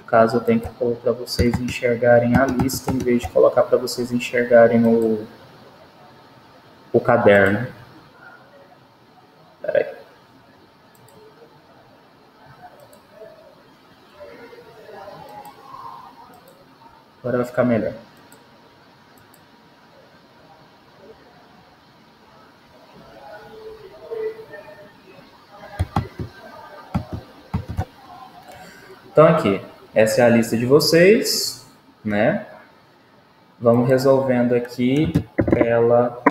caso, eu tenho que pôr para vocês enxergarem a lista, em vez de colocar para vocês enxergarem o caderno. Espera aí. Agora vai ficar melhor. Então, aqui, essa é a lista de vocês, né? Vamos resolvendo aqui ela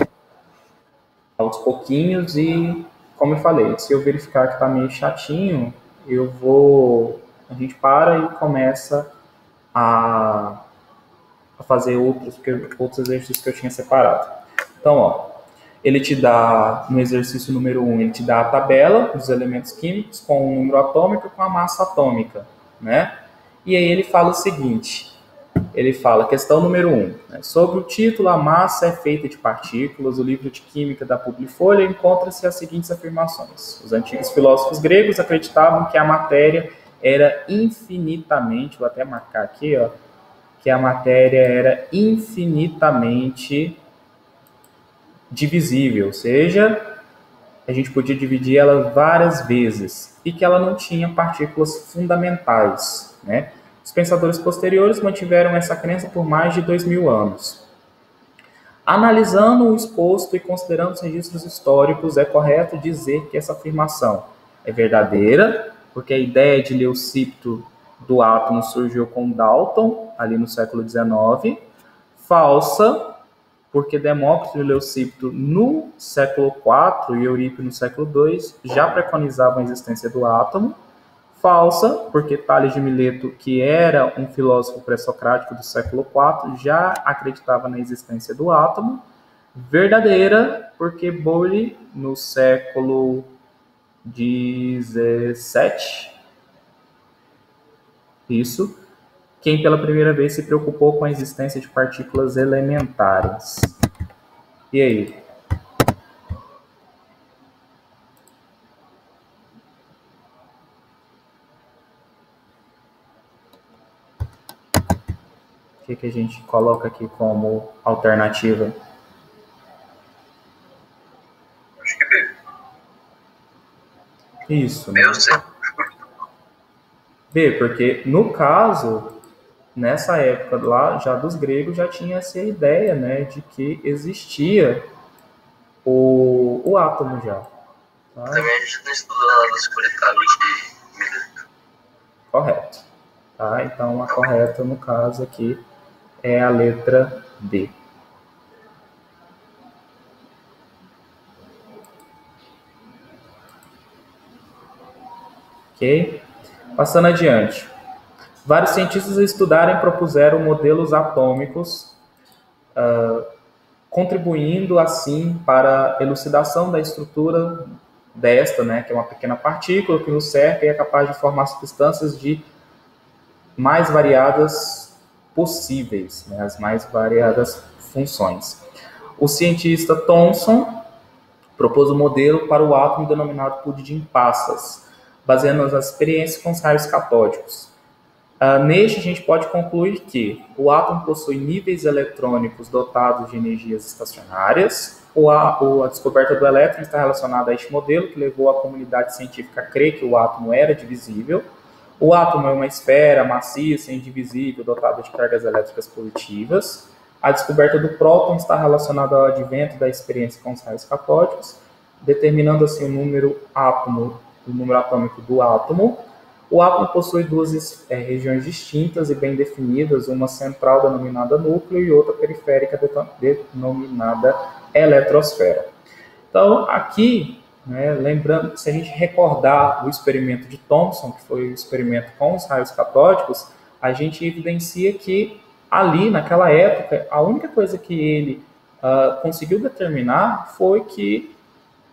aos pouquinhos e, como eu falei, se eu verificar que está meio chatinho, a gente para e começa a fazer outros exercícios que eu tinha separado. Então, ó, ele te dá, no exercício número 1, ele te dá a tabela dos elementos químicos com o número atômico e com a massa atômica, né? E aí ele fala o seguinte, ele fala, questão número 1, né? Sobre o título, a massa é feita de partículas, o livro de química da Publifolha encontra-se as seguintes afirmações. Os antigos filósofos gregos acreditavam que a matéria era infinitamente, vou até marcar aqui, ó, que a matéria era infinitamente divisível, ou seja, a gente podia dividir ela várias vezes e que ela não tinha partículas fundamentais, né? Os pensadores posteriores mantiveram essa crença por mais de 2000 anos. Analisando o exposto e considerando os registros históricos, é correto dizer que essa afirmação é verdadeira, porque a ideia de Leucipto do átomo surgiu com Dalton, ali no século XIX. Falsa, porque Demócrito e Leucipto no século IV e Eurípides no século II já preconizavam a existência do átomo. Falsa, porque Tales de Mileto, que era um filósofo pré-socrático do século IV, já acreditava na existência do átomo. Verdadeira, porque Bowley, no século XVII, isso, quem pela primeira vez se preocupou com a existência de partículas elementares. E aí? O que a gente coloca aqui como alternativa? Acho que B. Isso, né? B, porque no caso, nessa época lá, já dos gregos, já tinha essa ideia, né, de que existia o átomo já. Tá? Também a gente não estudou nada sobre Tales de Mileto. Correto. Tá? Então, a correta, no caso aqui, é a letra D. Ok? Passando adiante. Vários cientistas a estudarem propuseram modelos atômicos, contribuindo, assim, para a elucidação da estrutura desta, né, que é uma pequena partícula que nos cerca e é capaz de formar substâncias de mais variadas possíveis, né, as mais variadas funções. O cientista Thomson propôs um modelo para o átomo denominado Pudim-Passas, baseando nas experiências com os raios catódicos. Neste, a gente pode concluir que o átomo possui níveis eletrônicos dotados de energias estacionárias. A descoberta do elétron está relacionada a este modelo, que levou a comunidade científica a crer que o átomo era divisível. O átomo é uma esfera maciça, indivisível, dotada de cargas elétricas positivas. A descoberta do próton está relacionada ao advento da experiência com os raios catódicos, determinando assim o número atômico do átomo. O átomo possui duas regiões distintas e bem definidas, uma central denominada núcleo e outra periférica denominada eletrosfera. Então, aqui, né, lembrando, se a gente recordar o experimento de Thomson, que foi o experimento com os raios catódicos, a gente evidencia que ali, naquela época, a única coisa que ele conseguiu determinar foi que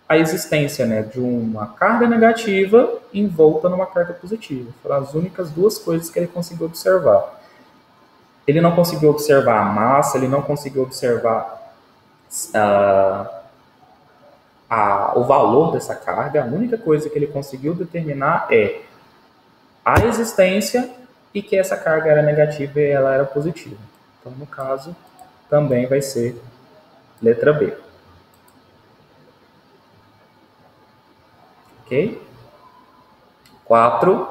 a existência, né, de uma carga negativa envolta numa carga positiva. Foram as únicas duas coisas que ele conseguiu observar. Ele não conseguiu observar a massa, ele não conseguiu observar o valor dessa carga. A única coisa que ele conseguiu determinar é a existência e que essa carga era negativa e ela era positiva. Então, no caso, também vai ser letra B. Ok? 4.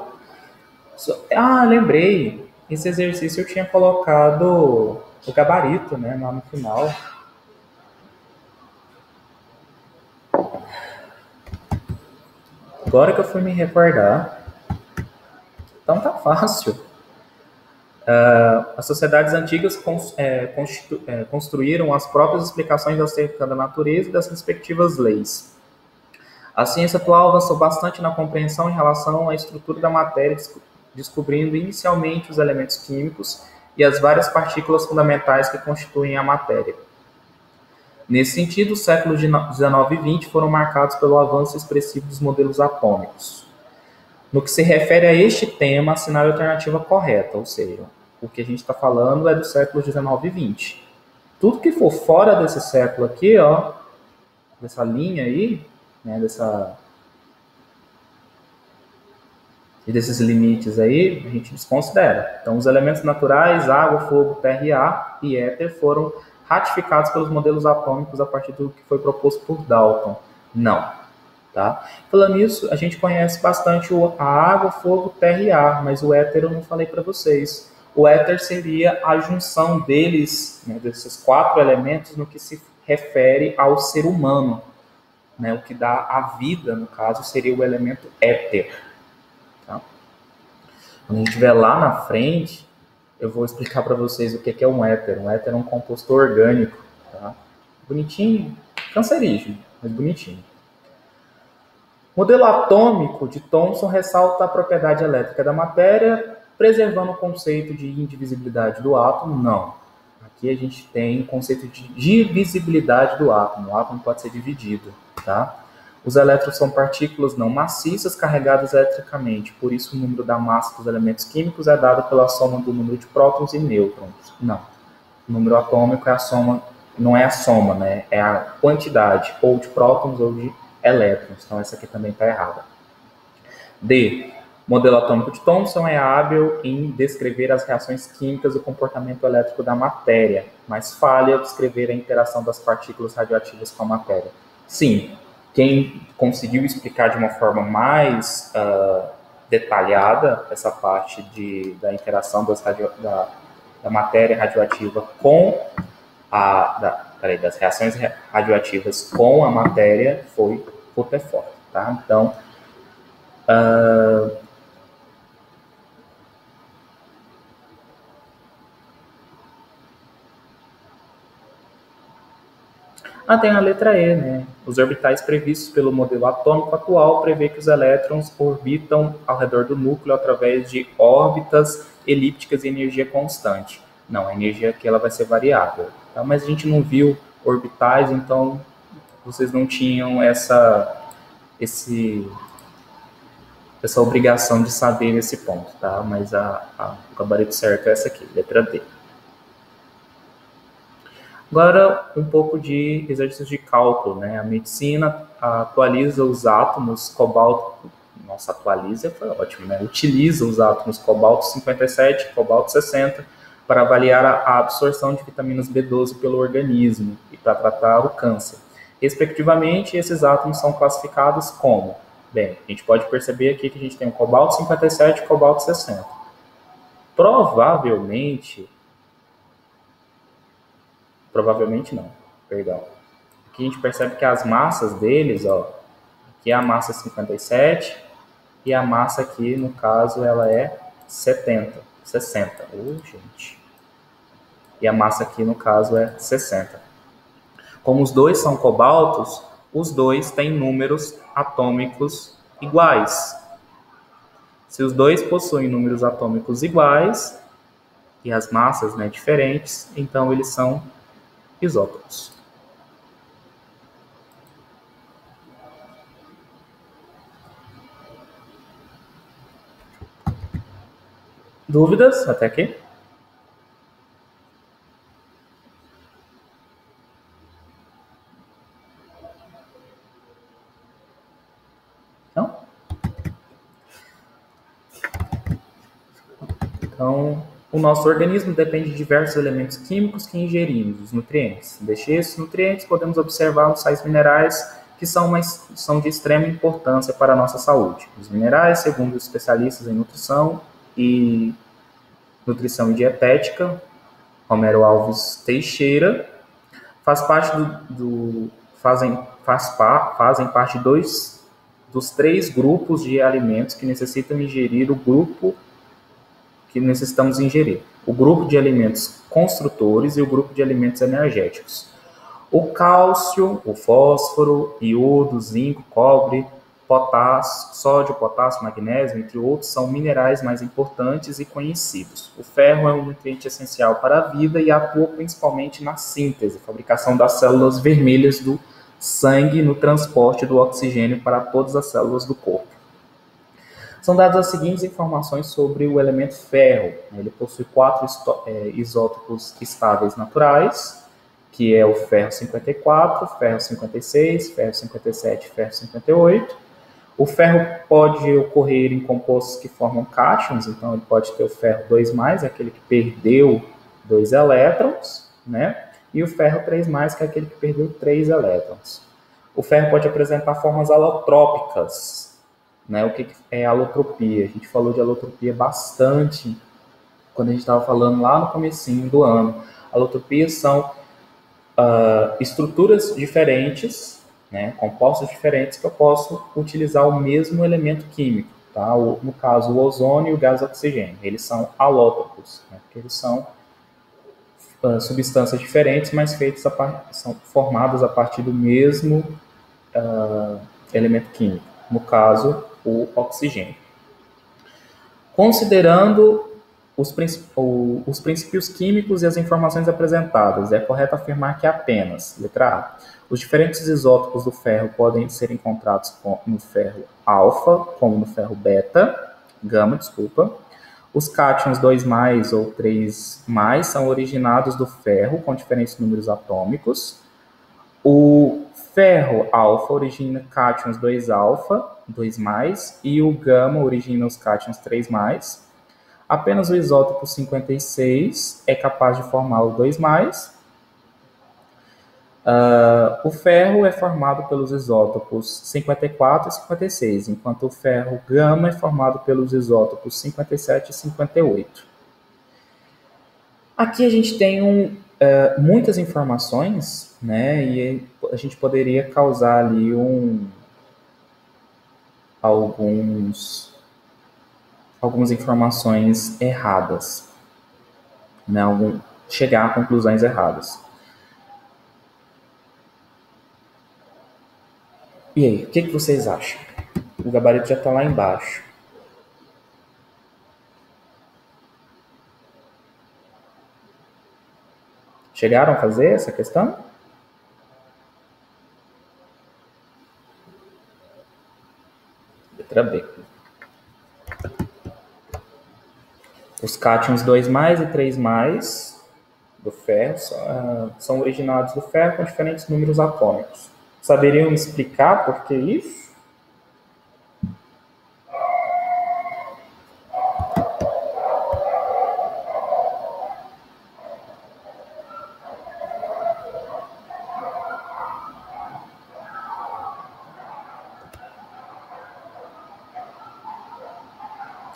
Lembrei. Esse exercício eu tinha colocado o gabarito, né, lá no final. Agora que eu fui me recordar. Então tá fácil. As sociedades antigas construíram as próprias explicações acerca da natureza e das respectivas leis. A ciência atual avançou bastante na compreensão em relação à estrutura da matéria, descobrindo inicialmente os elementos químicos e as várias partículas fundamentais que constituem a matéria. Nesse sentido, os séculos XIX e XX foram marcados pelo avanço expressivo dos modelos atômicos. No que se refere a este tema, assinale a alternativa correta, ou seja, o que a gente está falando é do século XIX e XX. Tudo que for fora desse século aqui, ó, dessa linha aí, né, desses limites aí, a gente desconsidera. Então, os elementos naturais, água, fogo, terra e ar e éter foram ratificados pelos modelos atômicos a partir do que foi proposto por Dalton. Não. Tá? Falando nisso, a gente conhece bastante a água, fogo, terra e ar, mas o éter eu não falei para vocês. O éter seria a junção deles, né, desses 4 elementos, no que se refere ao ser humano. Né, o que dá a vida, no caso, seria o elemento éter. Tá? Quando a gente estiver lá na frente, eu vou explicar para vocês o que é um éter. Um éter é um composto orgânico. Tá? Bonitinho, cancerígeno, mas bonitinho. O modelo atômico de Thomson ressalta a propriedade elétrica da matéria, preservando o conceito de indivisibilidade do átomo. Não. Aqui a gente tem o conceito de divisibilidade do átomo. O átomo pode ser dividido. Tá? Os elétrons são partículas não maciças carregadas eletricamente, por isso o número da massa dos elementos químicos é dado pela soma do número de prótons e nêutrons. Não. O número atômico é a soma, não é a soma, né? É a quantidade, ou de prótons ou de elétrons. Então, essa aqui também está errada. D. O modelo atômico de Thomson é hábil em descrever as reações químicas e o comportamento elétrico da matéria, mas falha ao descrever a interação das partículas radioativas com a matéria. Sim, quem conseguiu explicar de uma forma mais detalhada essa parte da interação da matéria radioativa com das reações radioativas com a matéria foi Rutherford, tá? Então, tem a letra E, né? Os orbitais previstos pelo modelo atômico atual prevê que os elétrons orbitam ao redor do núcleo através de órbitas elípticas e energia constante. Não, a energia aqui ela vai ser variável, tá? Mas a gente não viu orbitais, então vocês não tinham essa obrigação de saber esse ponto, tá? Mas o gabarito certo é essa aqui, letra D. Agora, um pouco de exercícios de cálculo, né? A medicina atualiza os átomos cobalto... Nossa, atualiza foi ótimo, né? Utiliza os átomos cobalto 57 e cobalto 60 para avaliar a absorção de vitaminas B12 pelo organismo e para tratar o câncer. Respectivamente, esses átomos são classificados como... Bem, a gente pode perceber aqui que a gente tem o cobalto 57 e o cobalto 60. Provavelmente não, perdão. Aqui a gente percebe que as massas deles, ó, aqui é a massa 57 e a massa aqui, no caso, ela é 60. Gente. E a massa aqui, no caso, é 60. Como os dois são cobaltos, os dois têm números atômicos iguais. Se os dois possuem números atômicos iguais e as massas, né, diferentes, então eles são isótopos. Dúvidas até aqui? Não? Então, o nosso organismo depende de diversos elementos químicos que ingerimos, os nutrientes. Destes nutrientes, podemos observar os sais minerais que são de extrema importância para a nossa saúde. Os minerais, segundo os especialistas em nutrição e dietética, Romero Alves Teixeira, fazem parte dos 3 grupos de alimentos que necessitam ingerir o grupo que necessitamos ingerir. O grupo de alimentos construtores e o grupo de alimentos energéticos. O cálcio, o fósforo, iodo, zinco, cobre, potássio, sódio, potássio, magnésio, entre outros, são minerais mais importantes e conhecidos. O ferro é um nutriente essencial para a vida e atua principalmente na síntese, fabricação das células vermelhas do sangue, no transporte do oxigênio para todas as células do corpo. São dadas as seguintes informações sobre o elemento ferro. Ele possui 4 isótopos estáveis naturais, que é o ferro 54, ferro 56, ferro 57 e ferro 58. O ferro pode ocorrer em compostos que formam cátions, então ele pode ter o ferro 2+, aquele que perdeu 2 elétrons, né? E o ferro 3+, que é aquele que perdeu 3 elétrons. O ferro pode apresentar formas alotrópicas, né? O que é alotropia? A gente falou de alotropia bastante quando a gente estava falando lá no comecinho do ano. Alotropias são estruturas diferentes, né, compostos diferentes, que eu posso utilizar o mesmo elemento químico. Tá? No caso, o ozônio e o gás oxigênio. Eles são alótropos, né, porque eles são substâncias diferentes, mas são formadas a partir do mesmo elemento químico. No caso, o oxigênio. Considerando os princípios químicos e as informações apresentadas, é correto afirmar que apenas, letra A, os diferentes isótopos do ferro podem ser encontrados no ferro alfa, como no ferro gama. Os cátions 2+ ou 3+ são originados do ferro com diferentes números atômicos. O ferro alfa origina cátions 2-alfa, 2+, e o gama origina os cátions 3+. Apenas o isótopo 56 é capaz de formar o 2+. O ferro é formado pelos isótopos 54 e 56, enquanto o ferro gama é formado pelos isótopos 57 e 58. Aqui a gente tem muitas informações, né, e a gente poderia causar ali algumas informações erradas, né? Chegar a conclusões erradas. E aí, o que vocês acham? O gabarito já está lá embaixo. Chegaram a fazer essa questão? Letra B. Os cátions 2+ e 3+ do ferro são originados do ferro com diferentes números atômicos. Saberiam explicar por que isso?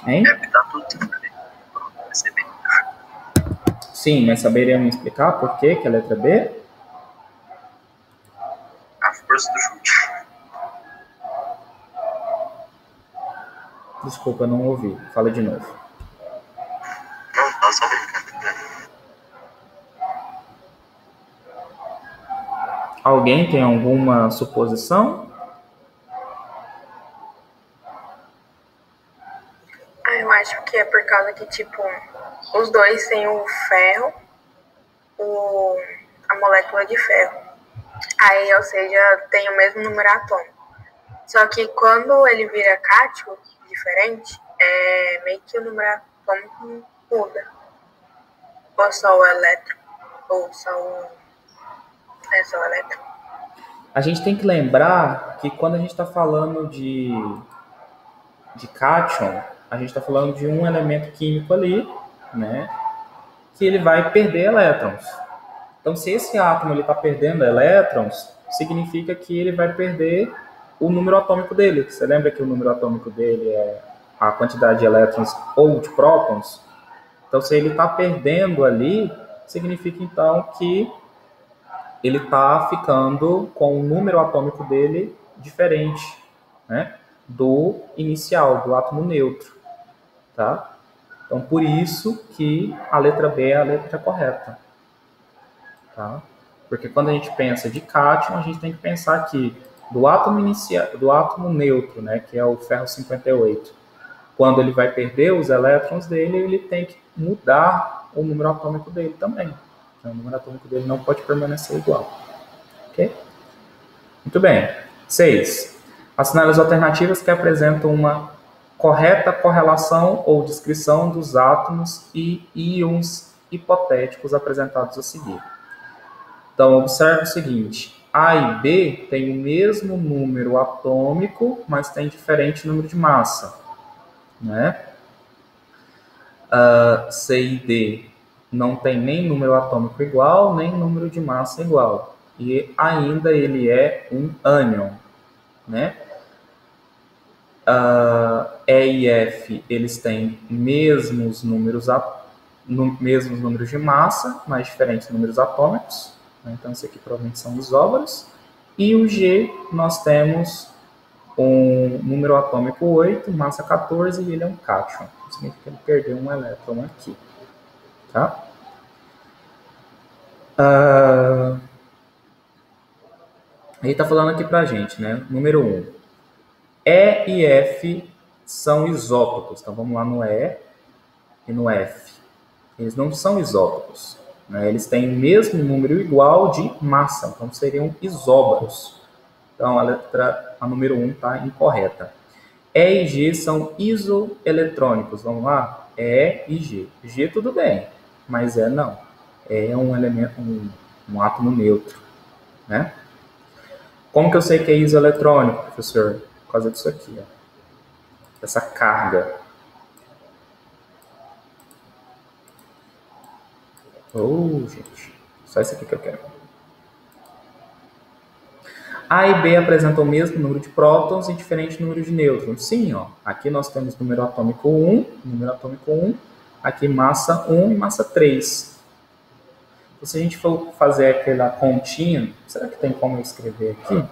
Hein? Sim, mas saberiam me explicar por que a letra B? A força do chute. Desculpa, não ouvi. Fala de novo. Não, só brincando. Alguém tem alguma suposição? Eu acho que é por causa que, tipo, os dois têm o ferro, a molécula de ferro. Aí, ou seja, tem o mesmo número atômico. Só que quando ele vira cátion, diferente, meio que o número atômico muda. Ou só o elétron, ou só o elétron. A gente tem que lembrar que quando a gente está falando de cátion, a gente está falando de um elemento químico ali, né, que ele vai perder elétrons. Então, se esse átomo está perdendo elétrons, significa que ele vai perder o número atômico dele. Você lembra que o número atômico dele é a quantidade de elétrons ou de prótons? Então, se ele está perdendo ali, significa então que ele está ficando com o número atômico dele diferente, né, do inicial, do átomo neutro. Tá? Então, por isso que a letra B é a letra correta. Tá? Porque quando a gente pensa de cátion, a gente tem que pensar que do átomo neutro, né, que é o ferro 58, quando ele vai perder os elétrons dele, ele tem que mudar o número atômico dele também. Então, o número atômico dele não pode permanecer igual. Ok? Muito bem. 6. Assinale as alternativas que apresentam uma correta correlação ou descrição dos átomos e íons hipotéticos apresentados a seguir. Então, observe o seguinte: A e B têm o mesmo número atômico, mas têm diferente número de massa, né? C e D não tem nem número atômico igual, nem número de massa igual. E ainda ele é um ânion, né? E e F, eles têm mesmos números de massa, mas diferentes números atômicos. Então, esse aqui provavelmente são isóbaros. E o G, nós temos um número atômico 8, massa 14, e ele é um cátion. Isso significa que ele perdeu um elétron aqui. Tá? Ele está falando aqui para a gente, né? Número 1. E e F são isótopos. Então, vamos lá no E e no F. Eles não são isótopos, né? Eles têm o mesmo número igual de massa. Então, seriam isóbaros. Então, a número 1 está incorreta. E e G são isoeletrônicos. Vamos lá? E e G. G tudo bem, mas E não. E é um elemento, um átomo neutro, né? Como que eu sei que é isoeletrônico, professor? Por causa disso aqui, ó. Essa carga. Gente. Só isso aqui que eu quero. A e B apresentam o mesmo número de prótons e diferente número de nêutrons. Sim, ó. Aqui nós temos número atômico 1, aqui massa 1 e massa 3. Então, se a gente for fazer aquela continha, será que tem como eu escrever aqui?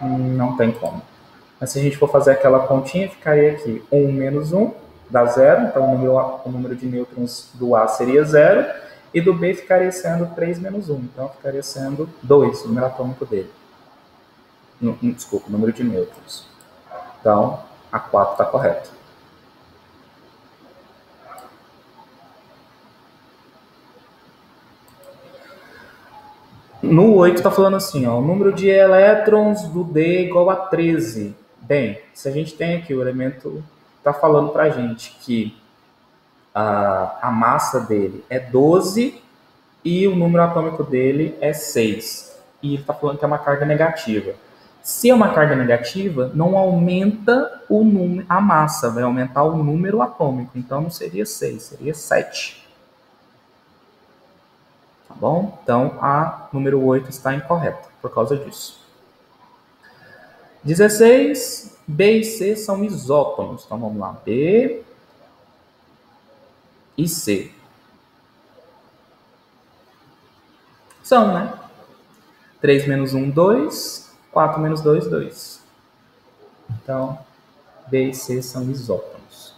Não tem como. Mas se a gente for fazer aquela continha, ficaria aqui 1 menos 1, dá 0. Então, o número de nêutrons do A seria 0. E do B ficaria sendo 3 menos 1. Então, ficaria sendo 2, o número atômico dele. Desculpa, o número de nêutrons. Então, a 4 está correta. No 8 está falando assim, ó, o número de elétrons do D é igual a 13. Bem, se a gente tem aqui o elemento, está falando para a gente que a massa dele é 12 e o número atômico dele é 6. E ele está falando que é uma carga negativa. Se é uma carga negativa, não aumenta a massa, vai aumentar o número atômico. Então, não seria 6, seria 7. Tá bom? Então, a número 8 está incorreta por causa disso. 16. B e C são isótomos. Então, vamos lá. B e C. São, né? 3 menos 1, 2. 4 menos 2, 2. Então, B e C são isótomos.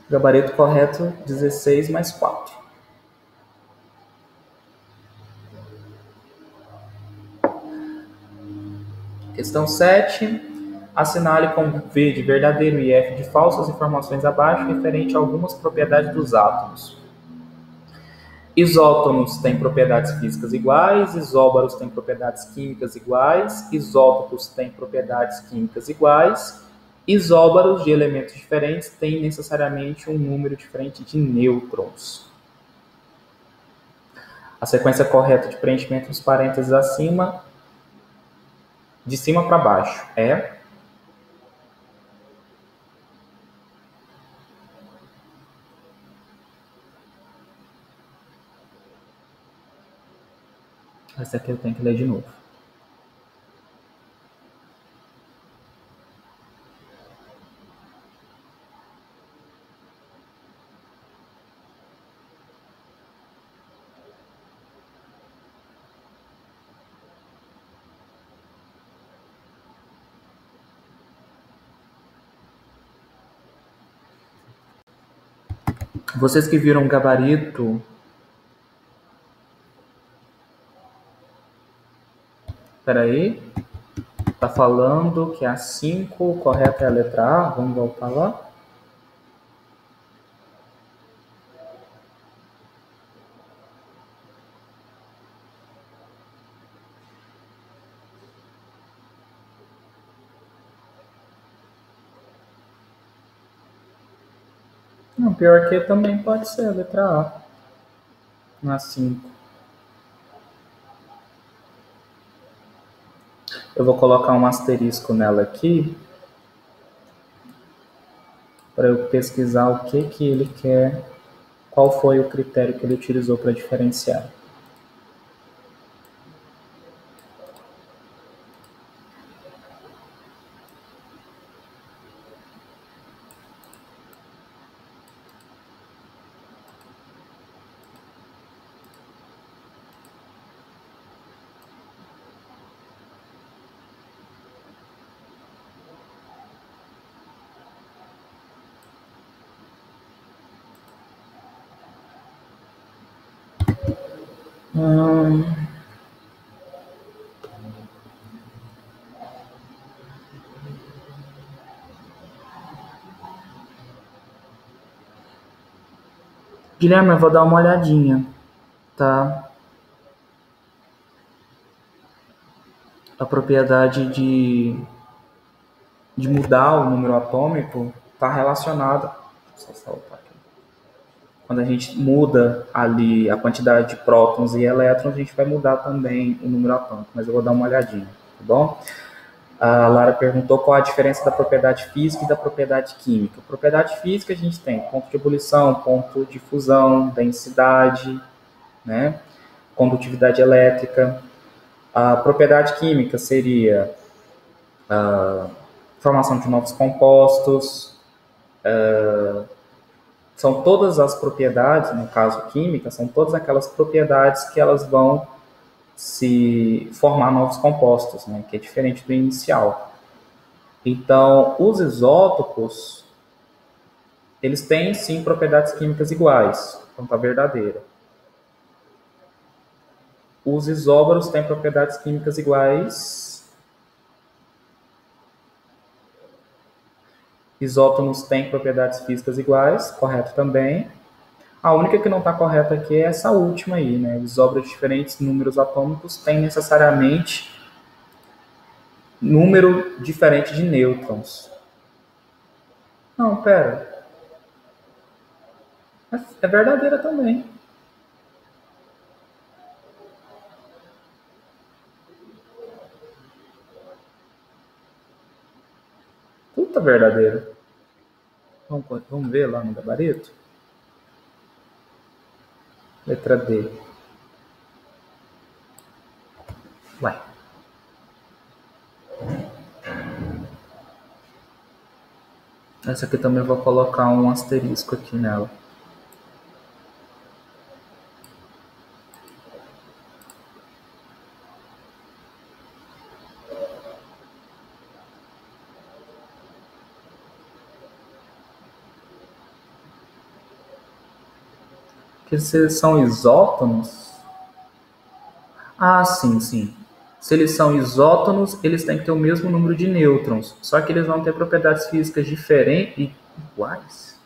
Gabarito correto, 16 mais 4. Questão 7. Assinale com V de verdadeiro e F de falso as informações abaixo referente a algumas propriedades dos átomos. Isótomos têm propriedades físicas iguais, isóbaros têm propriedades químicas iguais, isótopos têm propriedades químicas iguais, isóbaros de elementos diferentes têm necessariamente um número diferente de nêutrons. A sequência correta de preenchimento dos parênteses acima, de cima para baixo, é... Essa aqui eu tenho que ler de novo. Vocês que viram o gabarito, peraí, tá falando que a 5 correta é a letra A, vamos voltar lá. Não, pior que também pode ser a letra A, na 5. Eu vou colocar um asterisco nela aqui, para eu pesquisar o que ele quer, qual foi o critério que ele utilizou para diferenciar. Guilherme, eu vou dar uma olhadinha, tá? A propriedade de mudar o número atômico está relacionada. Deixa eu saltar aqui. Quando a gente muda ali a quantidade de prótons e elétrons, a gente vai mudar também o número atômico, mas eu vou dar uma olhadinha, tá bom? A Lara perguntou qual a diferença da propriedade física e da propriedade química. Propriedade física a gente tem ponto de ebulição, ponto de fusão, densidade, né? Condutividade elétrica. A propriedade química seria a formação de novos compostos. São todas as propriedades, no caso química, são todas aquelas propriedades que elas vão se formar novos compostos, né, que é diferente do inicial. Então, os isótopos, eles têm, sim, propriedades químicas iguais, quanto à verdadeira. Os isóbaros têm propriedades químicas iguais. Isótonos têm propriedades físicas iguais, correto também. A única que não está correta aqui é essa última aí, né? Isóbaros de diferentes números atômicos têm necessariamente número diferente de nêutrons. Não, pera. É verdadeira também. Tudo tá verdadeiro. Vamos ver lá no gabarito? Letra D. Ué. Essa aqui também vou colocar um asterisco aqui nela. Que se são isótonos? Ah, sim, sim. Se eles são isótonos, eles têm que ter o mesmo número de nêutrons, só que eles vão ter propriedades físicas diferentes e iguais.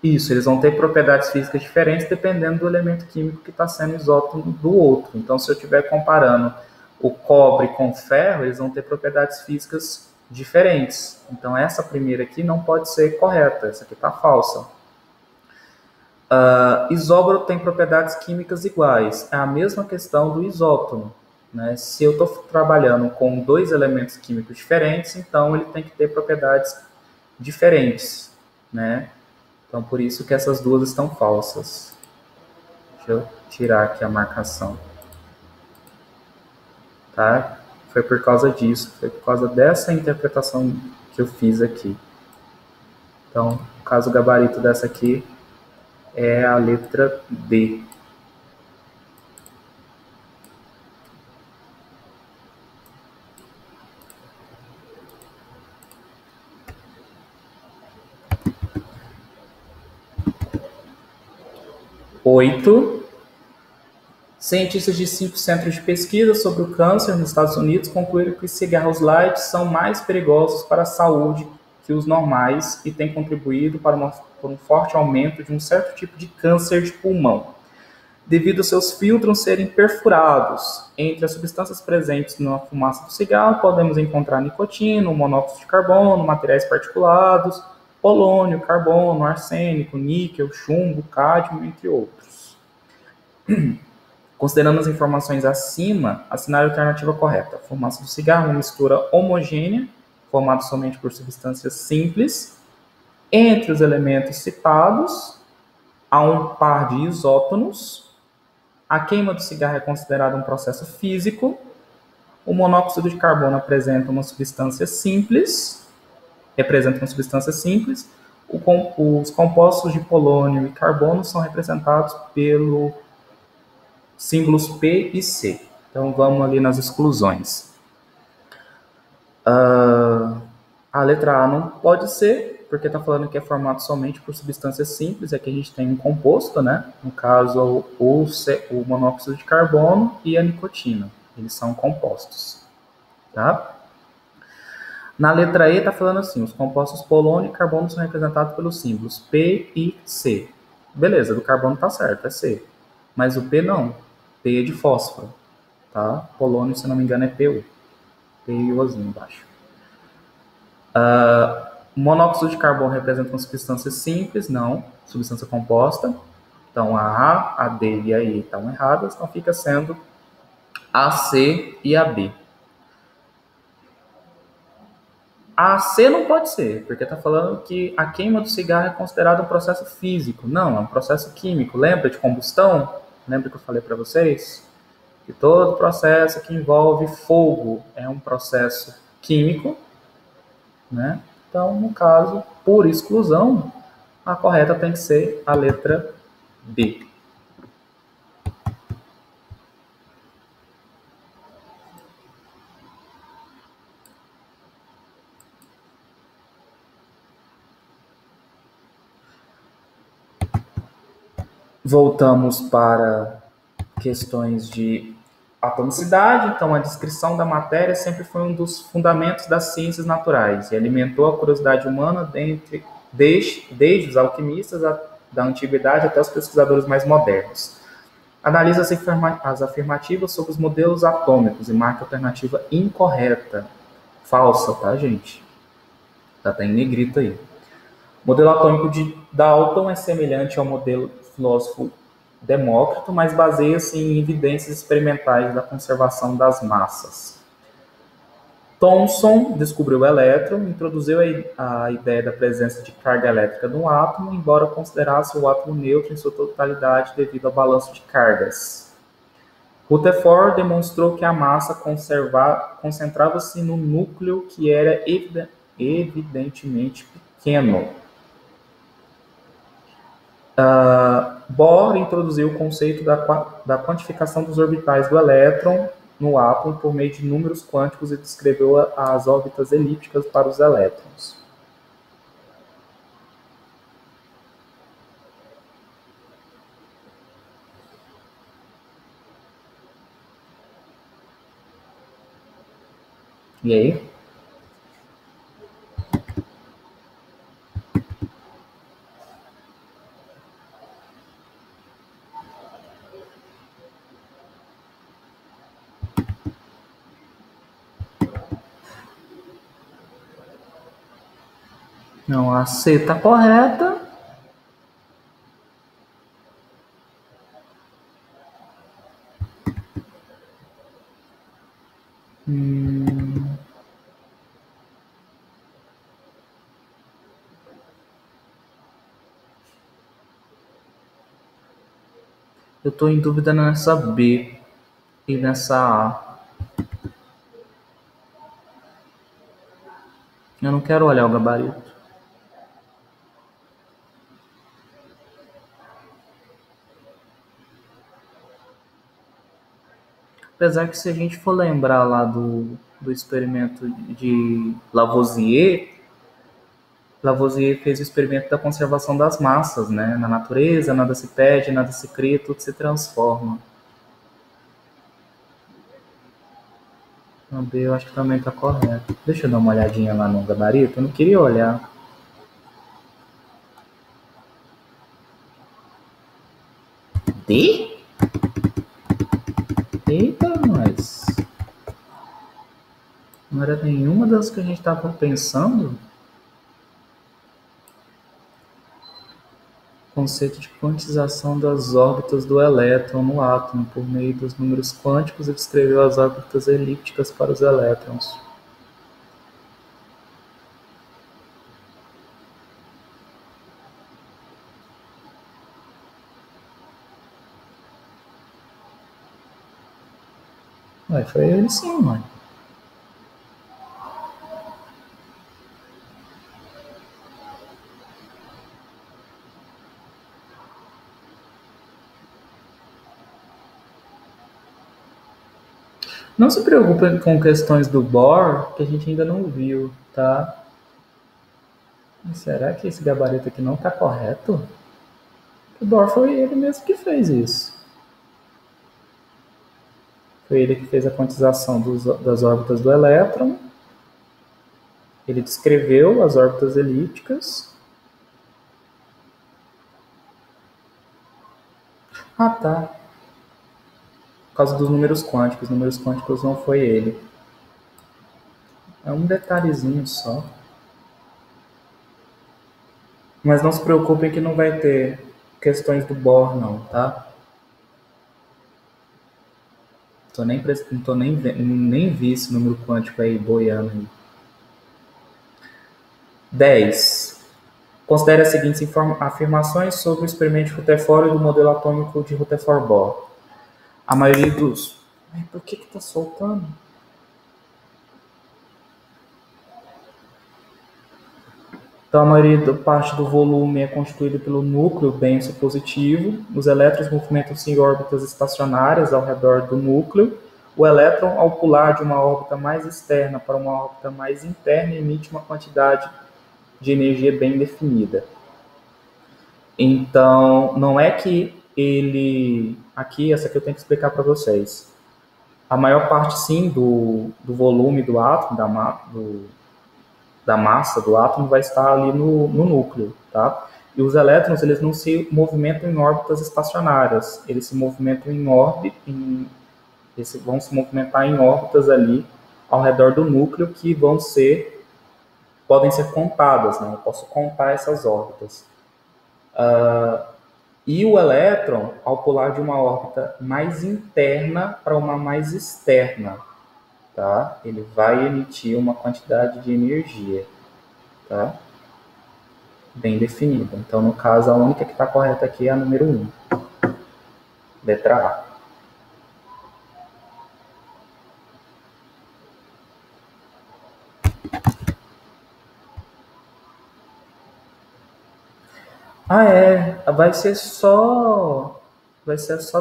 Isso, eles vão ter propriedades físicas diferentes dependendo do elemento químico que está sendo isótono do outro. Então, se eu estiver comparando o cobre com o ferro, eles vão ter propriedades físicas diferentes. Então, essa primeira aqui não pode ser correta, essa aqui está falsa. Isóbaro tem propriedades químicas iguais. É a mesma questão do isótono, né? Se eu estou trabalhando com dois elementos químicos diferentes, então ele tem que ter propriedades diferentes, né? Então, por isso que essas duas estão falsas. Deixa eu tirar aqui a marcação. Tá? Foi por causa disso, foi por causa dessa interpretação que eu fiz aqui. Então, o caso gabarito dessa aqui é a letra B. Oito. Cientistas de 5 centros de pesquisa sobre o câncer nos Estados Unidos concluíram que os cigarros light são mais perigosos para a saúde que os normais e têm contribuído para um forte aumento de um certo tipo de câncer de pulmão, devido aos seus filtros serem perfurados. Entre as substâncias presentes na fumaça do cigarro, podemos encontrar nicotina, monóxido de carbono, materiais particulados, polônio, carbono, arsênico, níquel, chumbo, cádmio, entre outros. Considerando as informações acima, assinar a alternativa correta. A fumaça do cigarro é uma mistura homogênea, formada somente por substâncias simples. Entre os elementos citados, há um par de isótonos. A queima do cigarro é considerada um processo físico. O monóxido de carbono representa uma substância simples. Os compostos de polônio e carbono são representados pelo símbolos P e C. Então, vamos ali nas exclusões. A letra A não pode ser, porque está falando que é formado somente por substâncias simples. Aqui a gente tem um composto, né? No caso, o monóxido de carbono e a nicotina. Eles são compostos. Tá? Na letra E está falando assim, os compostos polônio e carbono são representados pelos símbolos P e C. Beleza, do carbono está certo, é C. Mas o P não. P é de fósforo, tá? Polônio, se não me engano, é PU. PIOzinho embaixo. Monóxido de carbono representa uma substância simples, não. Substância composta. Então, a A, a D e a E estão erradas. Então, fica sendo a C e a B. A C não pode ser, porque está falando que a queima do cigarro é considerada um processo físico. Não, é um processo químico. Lembra de combustão? Lembra que eu falei para vocês? Que todo processo que envolve fogo é um processo químico, né? Então, no caso, por exclusão, a correta tem que ser a letra B. Voltamos para questões de atomicidade. Então, a descrição da matéria sempre foi um dos fundamentos das ciências naturais e alimentou a curiosidade humana desde os alquimistas da antiguidade até os pesquisadores mais modernos. Analisa as afirmativas sobre os modelos atômicos e marca a alternativa incorreta. Falsa, tá, gente? Tá em negrito aí. O modelo atômico de Dalton é semelhante ao modelo do filósofo Demócrito, mas baseia-se em evidências experimentais da conservação das massas. Thomson descobriu o elétron, introduziu a ideia da presença de carga elétrica no átomo, embora considerasse o átomo neutro em sua totalidade devido ao balanço de cargas. Rutherford demonstrou que a massa concentrava-se no núcleo, que era evidentemente pequeno. Bohr introduziu o conceito da quantificação dos orbitais do elétron no átomo por meio de números quânticos e descreveu as órbitas elípticas para os elétrons. E aí? Não, a C está correta. Eu estou em dúvida nessa B e nessa A. Eu não quero olhar o gabarito. Apesar que se a gente for lembrar lá do experimento de Lavoisier fez o experimento da conservação das massas, né? Na natureza, nada se perde, nada se cria, tudo se transforma. A B eu acho que também está correto. Deixa eu dar uma olhadinha lá no gabarito. Eu não queria olhar. D? Eita, mas não era nenhuma das que a gente estava pensando? Conceito de quantização das órbitas do elétron no átomo. Por meio dos números quânticos, ele descreveu as órbitas elípticas para os elétrons. Ué, foi ele sim, mãe. Não se preocupe com questões do Bohr, que a gente ainda não viu, tá? Será que esse gabarito aqui não está correto? O Bohr foi ele mesmo que fez isso. Foi ele que fez a quantização das órbitas do elétron. Ele descreveu as órbitas elípticas. Ah, tá. Por causa dos números quânticos. Os números quânticos não foi ele. É um detalhezinho só. Mas não se preocupem que não vai ter questões do Bohr, não, tá? Nem vi esse número quântico aí boiando aí. 10. Considere as seguintes afirmações sobre o experimento de Rutherford e do modelo atômico de Rutherford-Bohr. A maioria dos... Por que tá soltando? Então, a maioria da parte do volume é constituída pelo núcleo denso positivo. Os elétrons movimentam-se em órbitas estacionárias ao redor do núcleo. O elétron, ao pular de uma órbita mais externa para uma órbita mais interna, emite uma quantidade de energia bem definida. Então, não é que ele... Aqui, essa aqui eu tenho que explicar para vocês. A maior parte, sim, do volume do átomo, da massa do átomo, vai estar ali no núcleo, tá? E os elétrons, eles não se movimentam em órbitas estacionárias, eles se movimentam eles vão se movimentar em órbitas ali ao redor do núcleo que podem ser contadas, né? Eu posso contar essas órbitas. E o elétron, ao pular de uma órbita mais interna para uma mais externa, tá? Ele vai emitir uma quantidade de energia, tá? Bem definida. Então, no caso, a única que está correta aqui é a número 1. Letra A. Ah, é. Vai ser só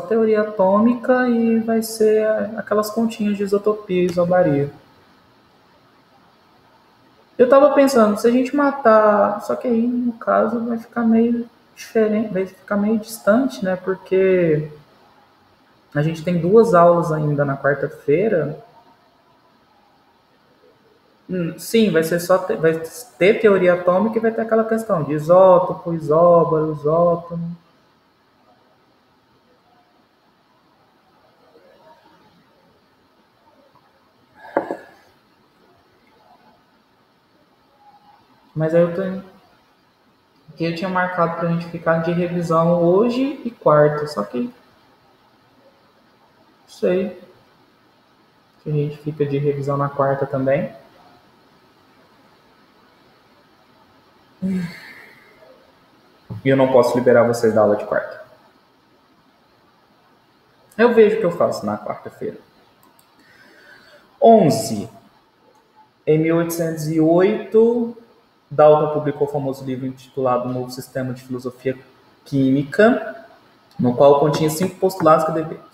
teoria atômica e vai ser aquelas continhas de isotopia e isobaria. Eu tava pensando, se a gente matar... Só que aí, no caso, vai ficar meio diferente, vai ficar meio distante, né? Porque a gente tem 2 aulas ainda na quarta-feira. Sim, vai ter teoria atômica e vai ter aquela questão de isótopo, isóbaro, isótono. Mas aí eu tinha marcado pra gente ficar de revisão hoje e quarta, só que não sei se a gente fica de revisão na quarta também. E eu não posso liberar vocês da aula de quarta. Eu vejo o que eu faço na quarta-feira. 11. Em 1808, Dalton publicou o famoso livro intitulado Novo Sistema de Filosofia Química, no qual continha 5 postulados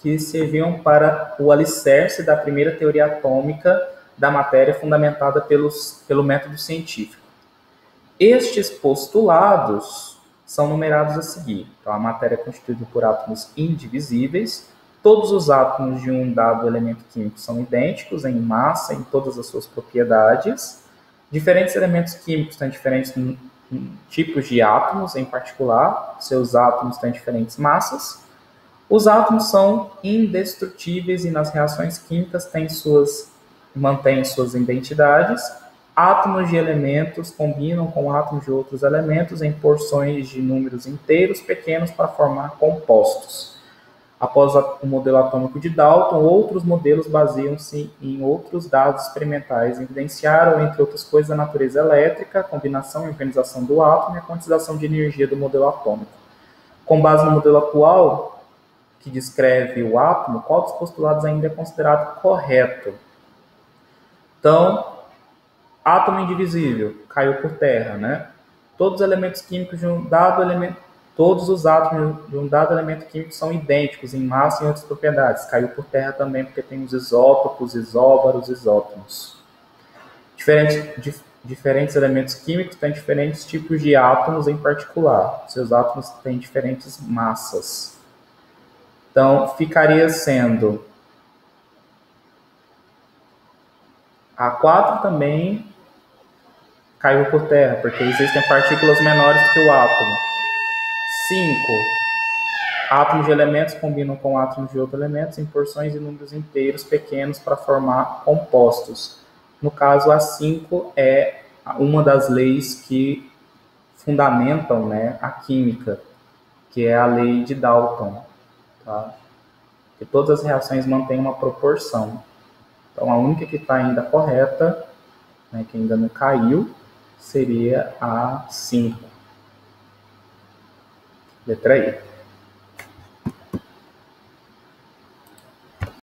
que serviam para o alicerce da primeira teoria atômica da matéria fundamentada pelo método científico. Estes postulados são numerados a seguir. Então, a matéria é constituída por átomos indivisíveis. Todos os átomos de um dado elemento químico são idênticos em massa, em todas as suas propriedades. Diferentes elementos químicos têm diferentes tipos de átomos, em particular. Seus átomos têm diferentes massas. Os átomos são indestrutíveis e nas reações químicas mantêm suas identidades. Átomos de elementos combinam com átomos de outros elementos em porções de números inteiros pequenos para formar compostos. Após o modelo atômico de Dalton, outros modelos baseiam-se em outros dados experimentais. Evidenciaram, entre outras coisas, a natureza elétrica, a combinação e organização do átomo e a quantização de energia do modelo atômico. Com base no modelo atual, que descreve o átomo, qual dos postulados ainda é considerado correto? Então, átomo indivisível, caiu por terra, né? Todos os elementos químicos de um dado elemento, todos os átomos de um dado elemento químico são idênticos em massa e em outras propriedades. Caiu por terra também porque tem os isótopos, isóbaros, isótons. Diferentes elementos químicos têm diferentes tipos de átomos em particular. Seus átomos têm diferentes massas. Então, ficaria sendo A4 também caiu por terra, porque existem partículas menores do que o átomo. 5. Átomos de elementos combinam com átomos de outros elementos em porções e números inteiros pequenos para formar compostos. No caso, a 5 é uma das leis que fundamentam, né, a química, que é a lei de Dalton. Tá? Que todas as reações mantêm uma proporção. Então, a única que está ainda correta, né, que ainda não caiu, seria a 5. Letra E.